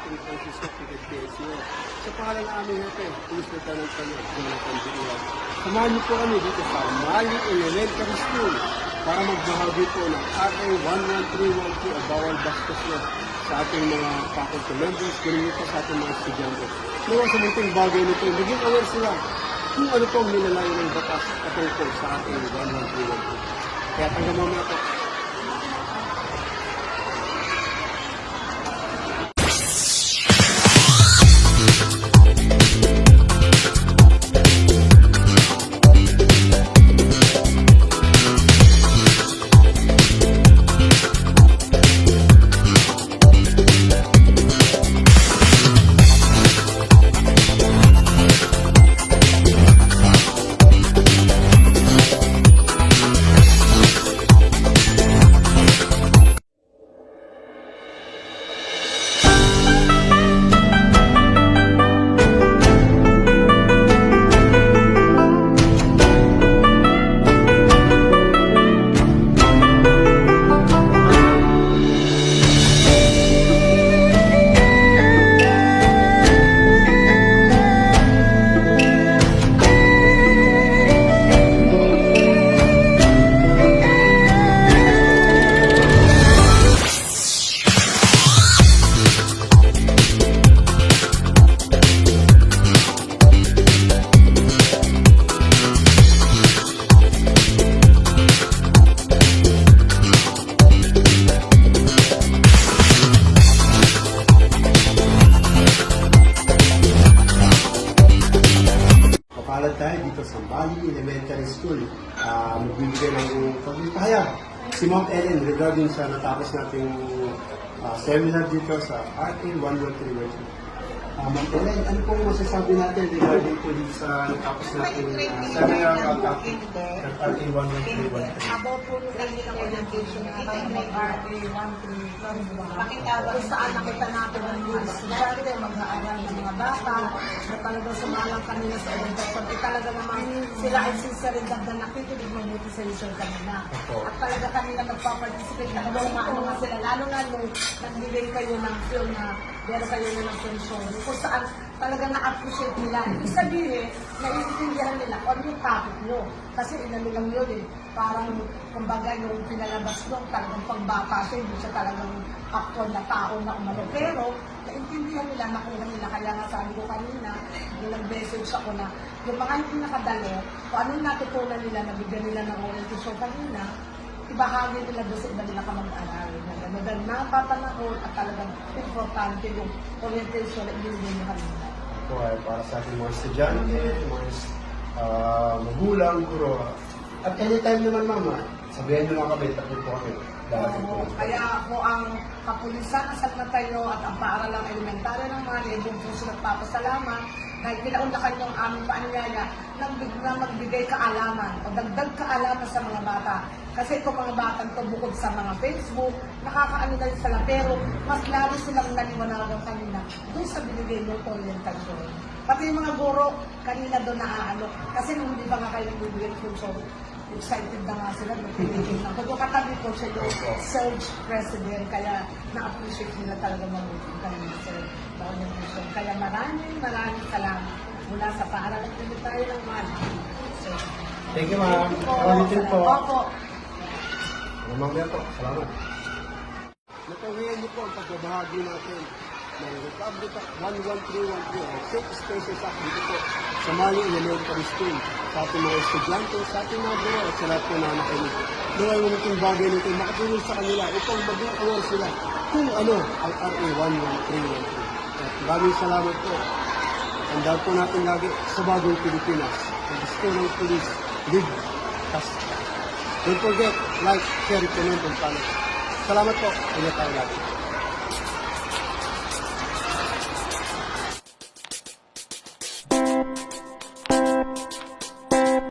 ating Francisco Piquet PSO. Sa pangalan ng aming hepe, Police Lieutenant Colonel Jonathan Diaz. Samahan niyo po kami dito sa Mali Elementary School para magbahagi po ng RA 11312 o bawal bastos na sa ating mga faculty members, ganun po sa ating mga estudyante. Nawa sa munting bagay nito, maging aware sila kung ano pong nilalayo ng batas patungkol sa ating 11312. Kaya hanggang mamaya po. Palad tayo dito sa Mali Elementary School. Magbibigay ng pagpapahayag si Ma'am Ellen regarding sa natapos nating seminar dito sa RA 11312. Ma'am Ellen, ano pong masasabi natin regarding po dito sa natapos nating seminar at RA 11312? About po yung kanina orientation na mag-RA 11312. Kung saan nakita natin ang mga estudyante, mag-aaral ng mga bata, na talagang sumalang kanila sa orientation. Talaga naman sila ay sinseridad na nakikinig mabuti sa mission kanina. At talaga kanila nagpa-participate na ano nga sila. Lalo na nung nagbigay kayo ng film na meron kayo ng pension. Kung saan talaga na-appreciate nila. Ibig sabihin, naiintindihan nila kung ano yung topic nyo. Kasi inano lang yun eh. Parang, kumbaga, yung pinalabas nyo, talagang pagbata siya, hindi siya talagang actual na tao na umano. Pero, naintindihan nila, nakuha nila. Kaya nga sabi ko kanina, yung nag-message ako na, yung mga hindi nakadalo, kung anong natutunan nila, nabigyan nila ng orientation kanina, ibahagi nila doon sa iba nila kamag-aral. Dahil napapanahon at talagang importante yung orientation na ibigay nyo kanina. Ito ay para sa ating mga estudyante, mga magulang, guro. At anytime naman, mama, sabihan nyo lang kami, tapos po kami. Kaya ako ang kapulisan ng San Mateo at ang paaralang elementaryo ng Mali, buong puso nagpapasalamat dahil pinaundakan yung aming paanyaya na magbigay kaalaman o dagdag kaalaman sa mga bata. Kasi itong mga bata ito bukod sa mga Facebook, nakakaano na rin sila, pero mas lalo silang naliwanagan kanina doon sa binigay ng orientation. Pati yung mga guro, kanina doon naaano. Kasi nung hindi pa nga kayo nagbibigay ng function, excited na nga sila, nagpinigil na. Kung katabi ko siya yung Surge President, kaya na-appreciate nila talaga mabuti kanina sa orientation. Kaya maraming salamat mula sa paaralang tayo ng Mali. Thank you, ma'am. Ulitin po. Opo. Mamaya po. Salamat. Natawihan niyo po ang pagbabahagi natin ng Republic Act 11313 Safe Spaces Act dito po sa Mali Elementary School sa ating mga estudyante, sa ating mga guro at sa lahat po na nakinig. Naway mo itong bagay nito makatulong sa kanila upang maging aware sila kung ano ang RA 11313. At maraming salamat po. Tandaan po natin lagi sa bagong Pilipinas. Ang gusto ng police, ligtas. Don't forget, like, share, comment, and follow. Salamat po. Ingat tayo lagi.